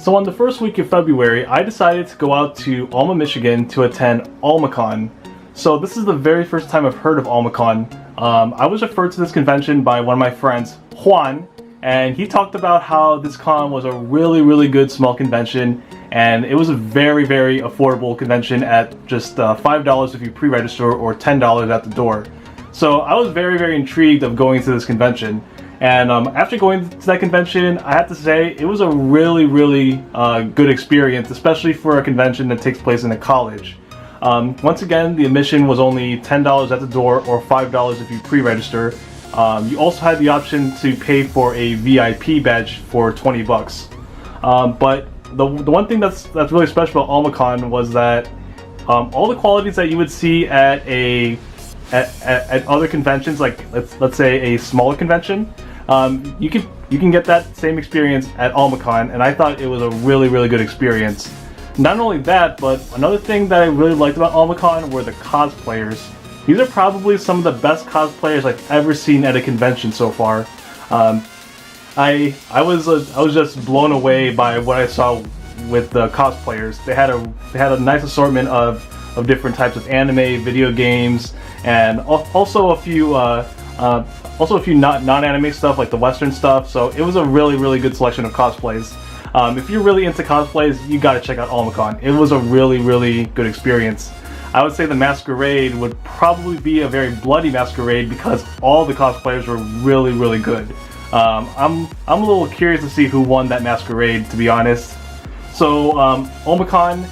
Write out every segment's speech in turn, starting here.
So on the first week of February, I decided to go out to Alma, Michigan to attend Almacon. So this is the very first time I've heard of Almacon. I was referred to this convention by one of my friends, Juan, and he talked about how this con was a really good small convention, and it was a very affordable convention at just $5 if you pre-register or $10 at the door. So I was very intrigued of going to this convention. And after going to that convention, I have to say it was a really good experience, especially for a convention that takes place in a college. Once again, the admission was only $10 at the door or $5 if you pre-register. You also had the option to pay for a VIP badge for 20 bucks. But the one thing that's really special about Almacon was that all the qualities that you would see at other conventions, like let's say a smaller convention, you can get that same experience at Almacon, and I thought it was a really good experience. Not only that, but another thing that I really liked about Almacon were the cosplayers. These are probably some of the best cosplayers I've ever seen at a convention so far. I was just blown away by what I saw with the cosplayers. They had a nice assortment of different types of anime, video games, and also a few non-anime stuff like the Western stuff. So it was a really good selection of cosplays. If you're really into cosplays, you gotta check out Almacon. It was a really good experience. I would say the masquerade would probably be a very bloody masquerade because all the cosplayers were really good. I'm a little curious to see who won that masquerade, to be honest. So Almacon,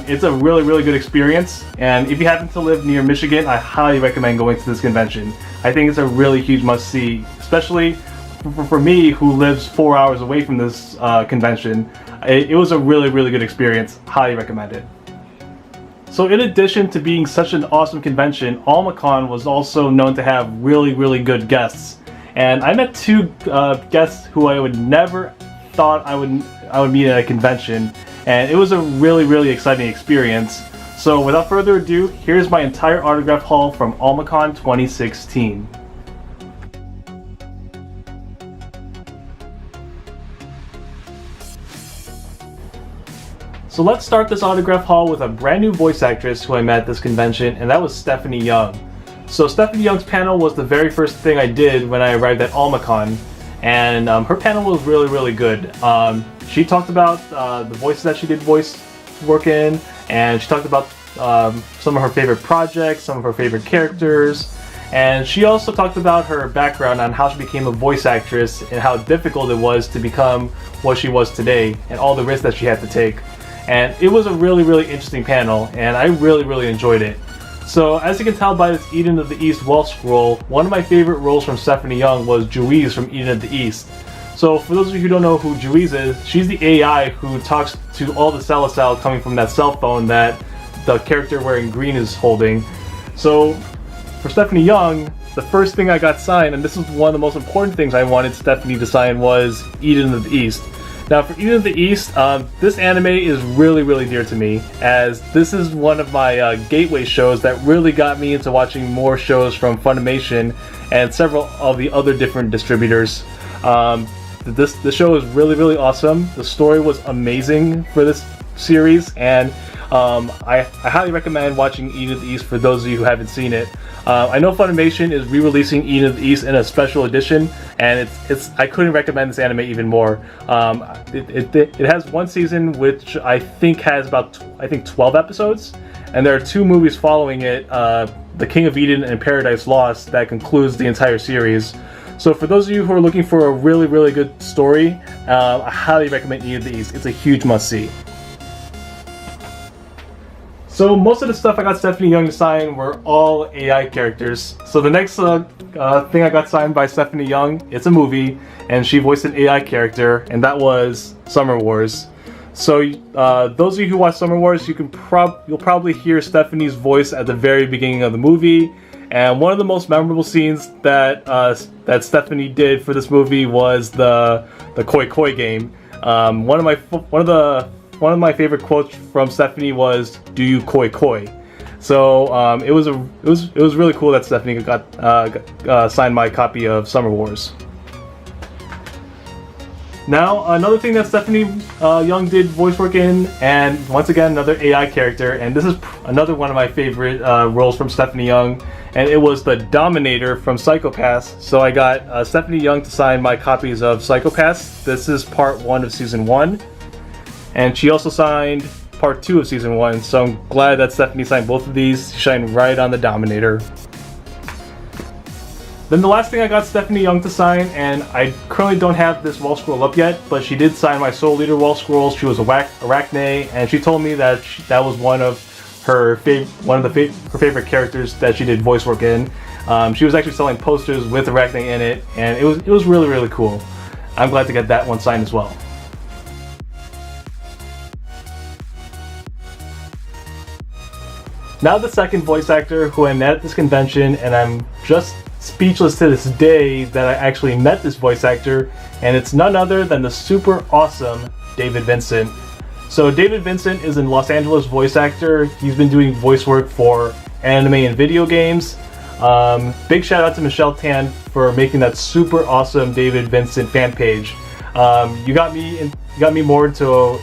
it's a really good experience, and if you happen to live near Michigan, I highly recommend going to this convention. I think it's a really huge must-see, especially for me who lives 4 hours away from this convention. It was a really good experience. Highly recommend it. So in addition to being such an awesome convention, Almacon was also known to have really good guests. And I met two guests who I would never thought I would meet at a convention, and it was a really exciting experience. So without further ado, here's my entire autograph haul from Almacon 2016. So let's start this autograph haul with a brand new voice actress who I met at this convention, and that was Stephanie Young. So Stephanie Young's panel was the very first thing I did when I arrived at Almacon, and her panel was really good. She talked about the voices that she did voice work in, and she talked about some of her favorite projects, some of her favorite characters, and she also talked about her background on how she became a voice actress and how difficult it was to become what she was today and all the risks that she had to take. And it was a really interesting panel, and I really enjoyed it. So as you can tell by this Eden of the East wall scroll, one of my favorite roles from Stephanie Young was Juiz from Eden of the East. So for those of you who don't know who Juiz is, she's the AI who talks to all the Celestials coming from that cell phone that the character wearing green is holding. So for Stephanie Young, the first thing I got signed, and this was one of the most important things I wanted Stephanie to sign, was Eden of the East. Now for Eden of the East, this anime is really dear to me, as this is one of my gateway shows that really got me into watching more shows from Funimation and several of the other different distributors. The show is really awesome. The story was amazing for this series, and I highly recommend watching Eden of the East for those of you who haven't seen it. I know Funimation is re-releasing Eden of the East in a special edition, and I couldn't recommend this anime even more. It has one season which I think has about 12 episodes, and there are two movies following it, The King of Eden and Paradise Lost, that concludes the entire series. So for those of you who are looking for a really good story, I highly recommend Eden of the East. It's a huge must-see. So most of the stuff I got Stephanie Young to sign were all AI characters. So the next thing I got signed by Stephanie Young, it's a movie, and she voiced an AI character, and that was Summer Wars. So those of you who watch Summer Wars, you'll probably hear Stephanie's voice at the very beginning of the movie. And one of the most memorable scenes that Stephanie did for this movie was the Koi Koi game. One of my favorite quotes from Stephanie was, "Do you koi koi?" So it was really cool that Stephanie got signed my copy of Summer Wars. Now, another thing that Stephanie Young did voice work in, and once again, another AI character, and this is another one of my favorite roles from Stephanie Young, and it was the Dominator from Psycho-Pass. So I got Stephanie Young to sign my copies of Psycho-Pass. This is part 1 of season 1, and she also signed part 2 of season 1, so I'm glad that Stephanie signed both of these. She shined right on the Dominator. Then the last thing I got Stephanie Young to sign, and I currently don't have this wall scroll up yet, but she did sign my Soul Leader wall scroll. She was a Arachne, and she told me that that was one of her favorite characters that she did voice work in. She was actually selling posters with Arachne in it, and it was really cool. I'm glad to get that one signed as well. Now the second voice actor who I met at this convention, and I'm just speechless to this day that I actually met this voice actor, and it's none other than the super awesome David Vincent. So David Vincent is a Los Angeles voice actor. He's been doing voice work for anime and video games. Big shout out to Michelle Tan for making that super awesome David Vincent fan page. You got me more into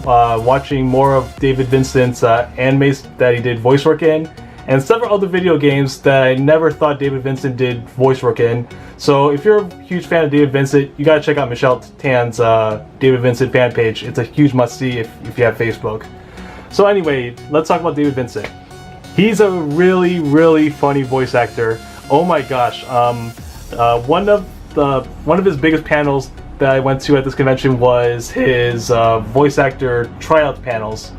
watching more of David Vincent's animes that he did voice work in, and several other video games that I never thought David Vincent did voice work in. So if you're a huge fan of David Vincent, you gotta check out Michelle Tan's David Vincent fan page. It's a huge must-see if you have Facebook. So anyway, let's talk about David Vincent. He's a really funny voice actor. Oh my gosh. One of his biggest panels that I went to at this convention was his voice actor tryout panels.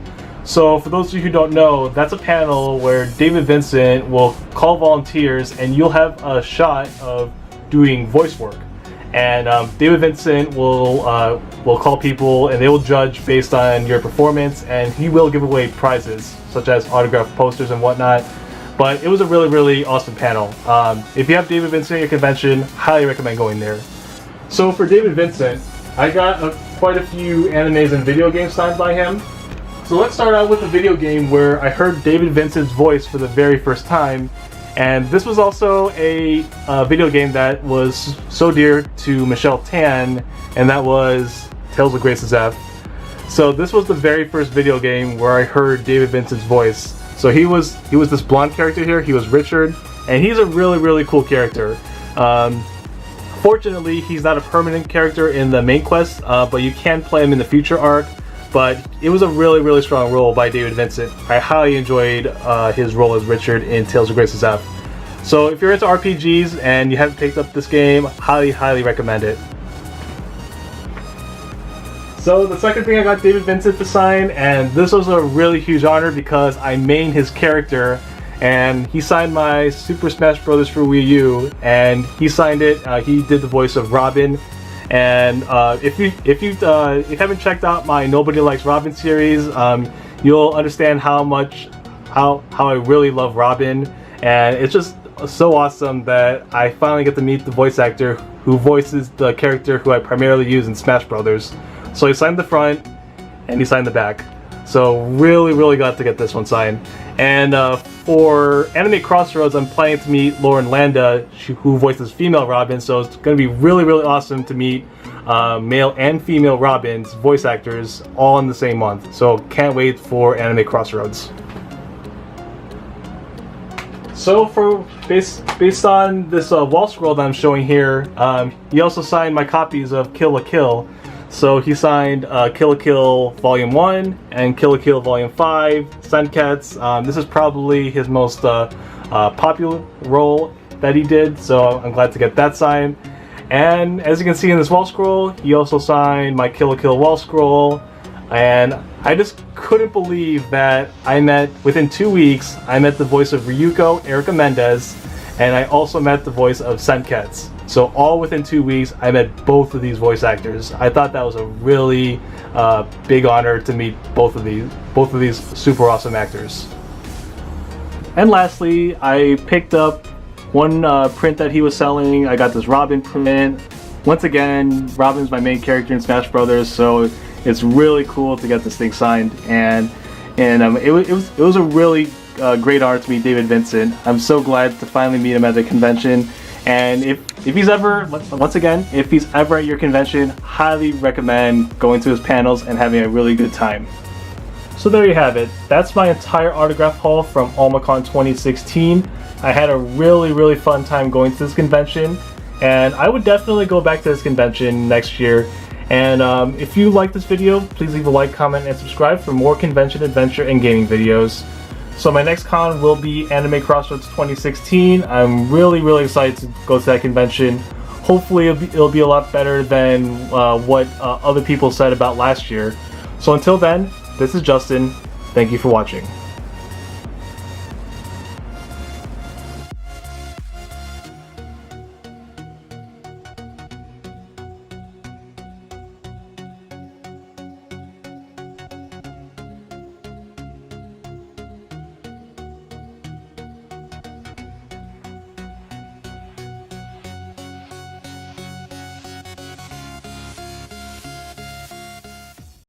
So for those of you who don't know, that's a panel where David Vincent will call volunteers and you'll have a shot of doing voice work. And David Vincent will call people and they will judge based on your performance, and he will give away prizes such as autographed posters and whatnot. But it was a really awesome panel. If you have David Vincent at your convention, highly recommend going there. So for David Vincent, I got quite a few animes and video games signed by him. So let's start out with a video game where I heard David Vincent's voice for the very first time, and this was also a video game that was so dear to Michelle Tan, and that was Tales of Grace's F. So this was the very first video game where I heard David Vincent's voice. So he was this blonde character here. He was Richard, and he's a really cool character. Fortunately, he's not a permanent character in the main quest, but you can play him in the future arc. But it was a really strong role by David Vincent. I highly enjoyed his role as Richard in Tales of Grace's F. So if you're into RPGs and you haven't picked up this game, highly recommend it. So the second thing I got David Vincent to sign, and this was a really huge honor because I main his character, and he signed my Super Smash Bros. For Wii U, and he signed it. He did the voice of Robin. And if you haven't checked out my Nobody Likes Robin series, you'll understand how I really love Robin, and it's just so awesome that I finally get to meet the voice actor who voices the character who I primarily use in Smash Brothers. So he signed the front and he signed the back. So really glad to get this one signed. And for Anime Crossroads, I'm planning to meet Lauren Landa, who voices female Robin. So it's going to be really awesome to meet male and female Robins voice actors all in the same month. So can't wait for Anime Crossroads. So based on this wall scroll that I'm showing here, he also signed my copies of Kill la Kill. So he signed Kill la Kill Volume 1 and Kill la Kill Volume 5, Suncats. This is probably his most popular role that he did, so I'm glad to get that signed. And as you can see in this wall scroll, he also signed my Kill la Kill wall scroll. And I just couldn't believe that within 2 weeks, I met the voice of Ryuko, Erica Mendez, and I also met the voice of Suncats. So all within 2 weeks, I met both of these voice actors. I thought that was a really big honor to meet both of these super awesome actors. And lastly, I picked up one print that he was selling. I got this Robin print. Once again, Robin's my main character in Smash Brothers, so it's really cool to get this thing signed. And it was a really great honor to meet David Vincent. I'm so glad to finally meet him at the convention. And if he's ever, once again, if he's ever at your convention, highly recommend going to his panels and having a really good time. So there you have it. That's my entire autograph haul from Almacon 2016. I had a really fun time going to this convention, and I would definitely go back to this convention next year. And if you like this video, please leave a like, comment, and subscribe for more convention, adventure, and gaming videos. So my next con will be Anime Crossroads 2016. I'm really excited to go to that convention. Hopefully it'll be a lot better than what other people said about last year. So until then, this is Justin. Thank you for watching.